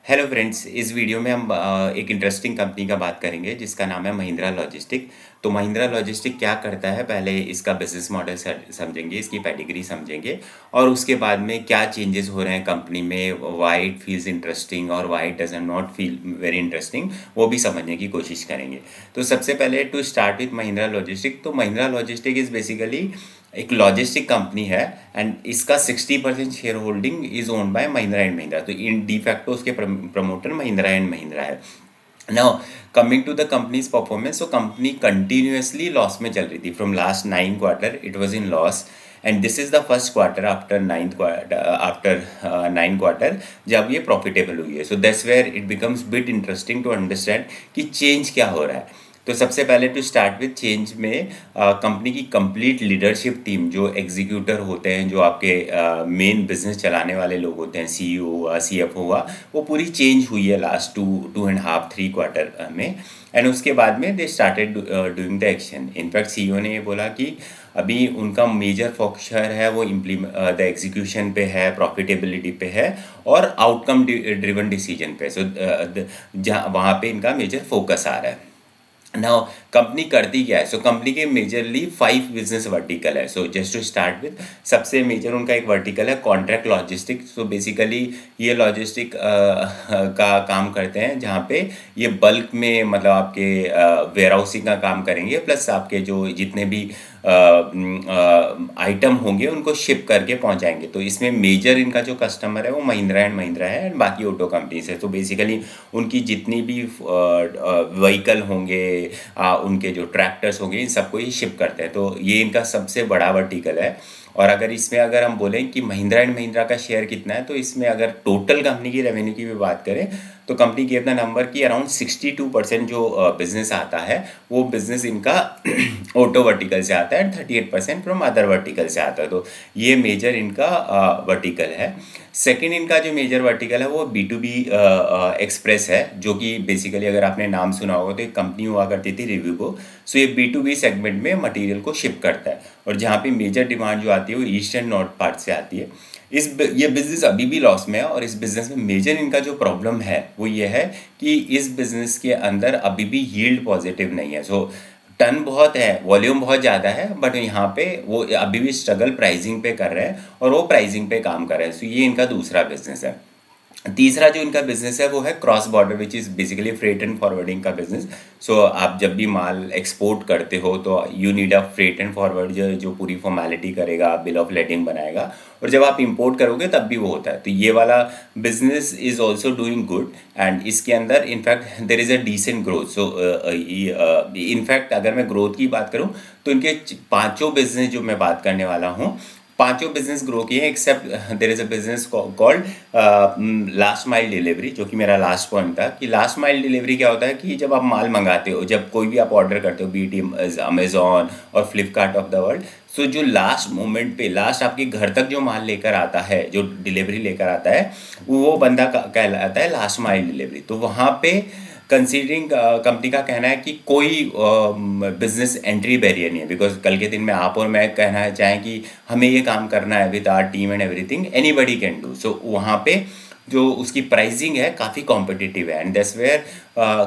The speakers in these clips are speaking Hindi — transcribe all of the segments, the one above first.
हेलो फ्रेंड्स, इस वीडियो में हम एक इंटरेस्टिंग कंपनी का बात करेंगे जिसका नाम है महिंद्रा लॉजिस्टिक। तो महिंद्रा लॉजिस्टिक क्या करता है, पहले इसका बिजनेस मॉडल समझेंगे, इसकी पेडिग्री समझेंगे और उसके बाद में क्या चेंजेस हो रहे हैं कंपनी में, वाई इट फील्स इंटरेस्टिंग और why it doesn't not feel very interesting, वो भी समझने की कोशिश करेंगे। तो सबसे पहले to start with Mahindra logistic. तो महिंद्रा लॉजिस्टिक इज़ बेसिकली एक लॉजिस्टिक कंपनी है एंड इसका 60% share holding is owned by Mahindra and Mahindra. तो इन डिफैक्टो उसके प्रमोटर महिंद्रा एंड महिंद्रा है। Now coming to the company's performance, तो कंपनी कंटिन्यूसली लॉस में चल रही थी from last 9 quarter, it was in loss and this is the first quarter after 9 quarter जब ये प्रॉफिटेबल हुई है। So that's where it becomes bit interesting to understand कि चेंज क्या हो रहा है। तो सबसे पहले टू स्टार्ट विथ चेंज में कंपनी की कंप्लीट लीडरशिप टीम, जो एग्जीक्यूटर होते हैं, जो आपके मेन बिजनेस चलाने वाले लोग होते हैं, सीईओ हुआ, सीएफओ हुआ, वो पूरी चेंज हुई है लास्ट 2.5-3 क्वार्टर में। एंड उसके बाद में they started doing the action. In fact CEO ने ये बोला कि अभी उनका मेजर फोकस है वो द एग्जीक्यूशन पे है, प्रॉफिटेबिलिटी पे है और आउटकम ड्रिवन डिसीजन पे। सो जहाँ वहाँ पे इनका मेजर फोकस आ रहा है। नाउ कंपनी करती क्या है? सो कंपनी के मेजरली 5 बिजनेस वर्टिकल है। So just to start with, सबसे मेजर उनका एक वर्टिकल है कॉन्ट्रैक्ट लॉजिस्टिक। सो बेसिकली ये लॉजिस्टिक का काम करते हैं जहाँ पे ये बल्क में, मतलब आपके वेयर हाउसिंग का काम करेंगे, प्लस आपके जो जितने भी आइटम होंगे उनको शिप करके पहुंचाएंगे। तो इसमें मेजर इनका जो कस्टमर है वो महिंद्रा एंड महिंद्रा है एंड बाकी ऑटो कंपनीज है। तो बेसिकली उनकी जितनी भी व्हीकल होंगे, उनके जो ट्रैक्टर्स होंगे, इन सबको ये शिप करते हैं। तो ये इनका सबसे बड़ा वर्टिकल है। और अगर इसमें अगर हम बोलें कि महिंद्रा एंड महिंद्रा का शेयर कितना है, तो इसमें अगर टोटल कंपनी की रेवेन्यू की भी बात करें तो कंपनी गिव द नंबर की अराउंड 62% जो बिजनेस आता है वो बिजनेस इनका ऑटो वर्टिकल से आता है एंड 38% फ्रॉम अदर वर्टिकल से आता है। तो ये मेजर इनका वर्टिकल है। सेकेंड इनका जो मेजर वर्टिकल है वो B2B एक्सप्रेस है, जो कि बेसिकली अगर आपने नाम सुना होगा तो एक कंपनी हुआ करती थी रिव्यूगो। सो ये B2B सेगमेंट में मटेरियल को शिप करता है और जहाँ पे मेजर डिमांड जो आती है वो ईस्ट एंड नॉर्थ पार्ट से आती है। ये बिज़नेस अभी भी लॉस में है और इस बिज़नेस में मेजर इनका जो प्रॉब्लम है वो ये है कि इस बिज़नेस के अंदर अभी भी यील्ड पॉजिटिव नहीं है। सो टन बहुत है, वॉल्यूम बहुत ज़्यादा है, बट यहाँ पे वो अभी भी स्ट्रगल प्राइसिंग पे कर रहे हैं और वो प्राइसिंग पे काम कर रहे हैं। सो ये इनका दूसरा बिजनेस है। तीसरा जो इनका बिजनेस है वो है cross border, which is basically freight and forwarding का बिजनेस। सो आप जब भी माल एक्सपोर्ट करते हो तो you need a freight and forward जो पूरी फॉर्मेलिटी करेगा, बिल ऑफ लेडिंग बनाएगा, और जब आप इंपोर्ट करोगे तब भी वो होता है। तो ये वाला business is also doing good and इसके अंदर in fact there is a decent growth. So in fact अगर मैं ग्रोथ की बात करूँ तो इनके पांचों बिजनेस जो मैं बात करने वाला हूँ, पांचों बिजनेस ग्रो किए हैं except there is a business called last mile delivery, जो कि मेरा लास्ट पॉइंट था। कि लास्ट माइल डिलीवरी क्या होता है कि जब आप माल मंगाते हो, जब कोई भी आप ऑर्डर करते हो, बीटी अमेजॉन और फ्लिपकार्ट ऑफ द वर्ल्ड, सो जो लास्ट मोमेंट पे, लास्ट आपके घर तक जो माल लेकर आता है, जो डिलीवरी लेकर आता है, वो बंदा कहलाता है लास्ट माइल डिलीवरी। तो वहाँ पे कंसीडरिंग कंपनी का कहना है कि कोई बिजनेस एंट्री बैरियर नहीं है, बिकॉज कल के दिन में आप और मैं कहना चाहें कि हमें ये काम करना है with our team and everything, anybody can do. So वहाँ पे जो उसकी प्राइसिंग है काफ़ी कॉम्पिटिटिव है एंड दैट्स वेयर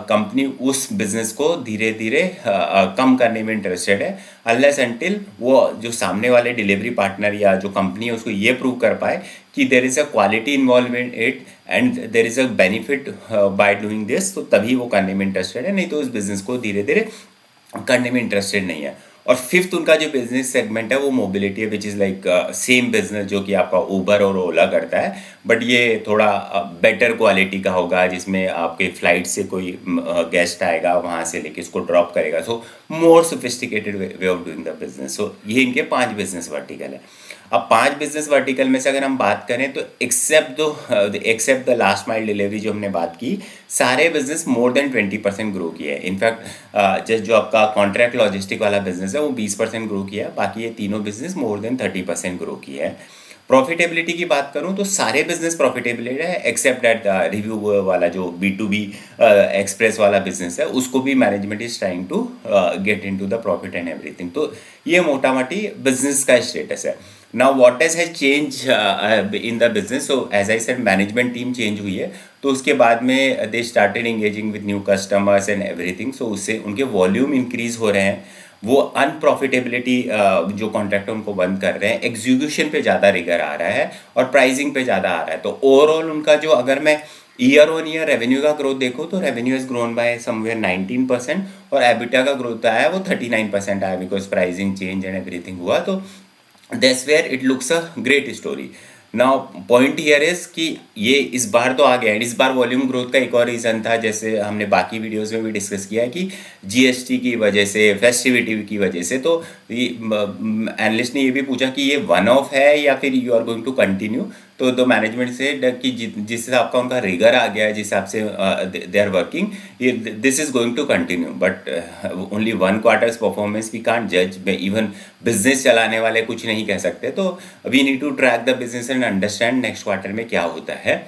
कंपनी उस बिजनेस को धीरे धीरे कम करने में इंटरेस्टेड है, अनलेस अनटिल वो जो सामने वाले डिलीवरी पार्टनर या जो कंपनी है उसको ये प्रूव कर पाए कि देर is a quality involve in it and there is a benefit by doing this, तो तभी वो करने में इंटरेस्टेड है, नहीं तो उस बिज़नेस को धीरे धीरे करने में इंटरेस्टेड नहीं है। और फिफ्थ उनका जो बिजनेस सेगमेंट है वो मोबिलिटी है, which is like same business जो कि आपका उबर और ओला करता है, बट ये थोड़ा बेटर क्वालिटी का होगा, जिसमें आपके फ्लाइट से कोई गेस्ट आएगा, वहाँ से लेके उसको ड्रॉप करेगा। So more sophisticated way of doing the business. So ये इनके 5 बिजनेस वर्टिकल है। अब 5 बिजनेस वर्टिकल में से अगर हम बात करें तो except the last mile delivery जो हमने बात की, सारे बिजनेस मोर देन 20% ग्रो किया है। इनफैक्ट जस्ट जो आपका कॉन्ट्रैक्ट लॉजिस्टिक वाला बिजनेस है वो 20% ग्रो किया है, बाकी ये तीनों बिजनेस मोर देन 30% ग्रो किया है। प्रॉफिटेबिलिटी की बात करूं तो सारे बिजनेस प्रॉफिटेबल है एक्सेप्ट दैट रिव्यू वाला जो B2B एक्सप्रेस वाला बिजनेस है, उसको भी management is trying to get into the profit and everything. तो ये मोटा मोटी बिजनेस का स्टेटस है। Now what has change in the business, so as I said management team change हुई है, तो उसके बाद में they started engaging with new customers and everything, so उससे उनके वॉल्यूम इंक्रीज हो रहे हैं, वो अनप्रॉफिटेबिलिटी जो कॉन्ट्रैक्ट है उनको बंद कर रहे हैं, एग्जीक्यूशन पे ज़्यादा रिगर आ रहा है और प्राइसिंग पे ज़्यादा आ रहा है। तो ओवरऑल उनका जो, अगर मैं ईयर ऑन ईयर रेवेन्यू का ग्रोथ देखो तो revenue has grown by somewhere 19% और एबिटा का ग्रोथ आया वो 39% आया, because pricing change and everything हुआ। तो that's where it looks a great story. Now point here is कि ये इस बार तो आ गया है, इस बार वॉल्यूम ग्रोथ का एक और रीज़न था, जैसे हमने बाकी वीडियोस में भी डिस्कस किया है कि जीएसटी की वजह से, फेस्टिविटी की वजह से। तो एनालिस्ट ने ये भी पूछा कि ये वन ऑफ है या फिर you are going to continue. तो मैनेजमेंट से कि जिस हिसाब का उनका रिगर आ गया है, जिस हिसाब से दे आर वर्किंग, ये this is going to continue, but only one quarter's performance we can't जज, इवन बिजनेस चलाने वाले कुछ नहीं कह सकते। तो we need to track the business and understand next quarter में क्या होता है।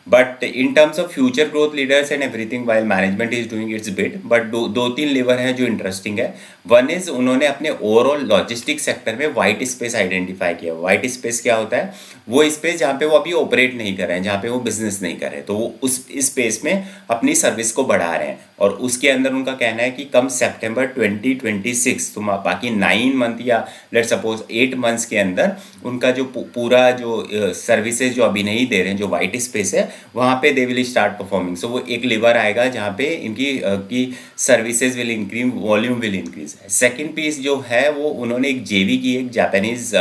But in terms of future growth leaders and everything, while management is doing its bit, but दो तीन लेवर हैं जो इंटरेस्टिंग है। वन इज उन्होंने अपने ओवरऑल लॉजिस्टिक्स सेक्टर में वाइट स्पेस आइडेंटिफाई किया। वाइट स्पेस क्या होता है? वो स्पेस जहाँ पे वो अभी ऑपरेट नहीं कर रहे हैं, जहाँ पे वो बिजनेस नहीं कर रहे, तो वो उस स्पेस में अपनी सर्विस को बढ़ा रहे हैं। और उसके अंदर उनका कहना है कि कम सितंबर 2026, तो बाकी 9 मंथ या लेट सपोज 8 मंथ्स के अंदर उनका जो पूरा जो सर्विसेज जो अभी नहीं दे रहे हैं, जो वाइट स्पेस है, वहाँ पे they will start performing. So वो एक लेवर आएगा जहाँ पे इनकी की services will increase, volume will increase. Second piece जो है वो उन्होंने एक जेवी की, एक जापानीज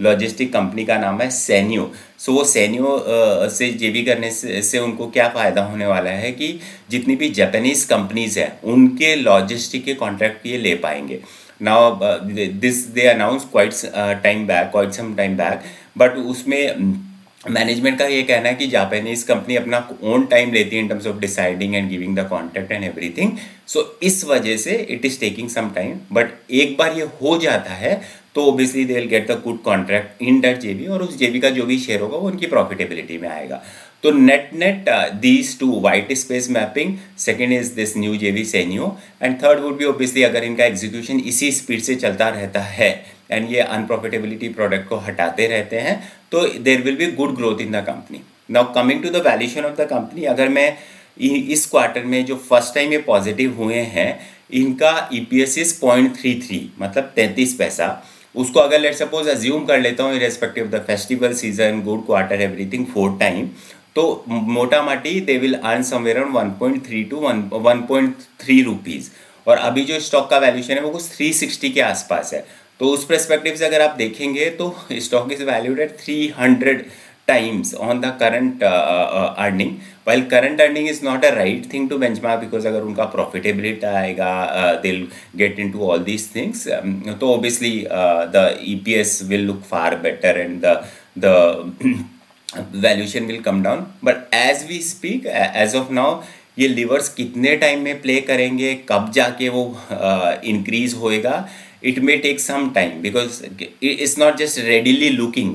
लॉजिस्टिक कंपनी का नाम है सैनियो। सो वो सैनियो से जेवी करने से उनको क्या फ़ायदा होने वाला है कि जितनी भी जापानीज कंपनीज हैं उनके लॉजिस्टिक के कॉन्ट्रैक्ट ये ले पाएंगे। Now this they announce quite some time back, but उसमें मैनेजमेंट का ये कहना है कि जापानीज कंपनी अपना ओन टाइम लेती है in terms of deciding and giving the contract and everything. So इस वजह से it is taking some time, but एक बार ये हो जाता है तो obviously they will get the good contract in that JB, और उस जेबी का जो भी शेयर होगा वो उनकी प्रॉफिटेबिलिटी में आएगा। तो net these two, white space mapping, second is this new JV Sanyo, and third would be obviously अगर इनका एग्जीक्यूशन इसी स्पीड से चलता रहता है एंड ये अनप्रॉफिटेबिलिटी प्रोडक्ट को हटाते रहते हैं, तो there will be good growth in the company. Now coming to the valuation of the company, अगर मैं इस क्वार्टर में जो फर्स्ट टाइम ये पॉजिटिव हुए हैं, इनका EPS इज 0.33, मतलब 33 पैसा। उसको अगर लेट सपोज अज्यूम कर लेता हूँ irrespective of the festival season, good quarter, everything, 4 time, तो मोटा माटी they will earn somewhere around 1.3 to 1.3 rupees. और अभी जो स्टॉक का वैल्यूशन है वो कुछ 360 के आसपास है। तो उस परस्पेक्टिव से अगर आप देखेंगे तो stock is valued at 300 times on the current earning, while current earning is not a right thing to benchmark, because अगर उनका profitability आएगा, they'll get into all these things, तो obviously the EPS will look far better and the valuation will come down. But as we speak, as of now, ये लिवर्स कितने टाइम में प्ले करेंगे, कब जाके वो इंक्रीज होएगा, it may take some time, because it's not just readily looking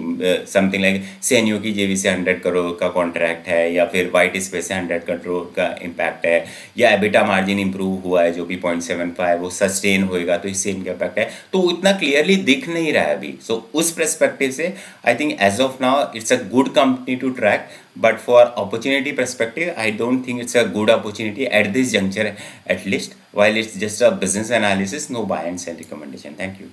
something like सैनियो की जेवी से 100 करोड़ का कॉन्ट्रैक्ट है, या फिर वाइट स्पेस से 100 करोड़ का इम्पैक्ट है, या एबिटा मार्जिन इंप्रूव हुआ है जो कि 0.75 वो सस्टेन होएगा तो इससे इनका इम्पैक्ट है, तो उतना क्लियरली दिख नहीं रहा है अभी। सो उस परस्पेक्टिव से I think as of now it's a good company to track, but for opportunity perspective I don't think it's a good opportunity at this juncture at least, while it's just a business analysis, no buy and sell recommendation. Thank you.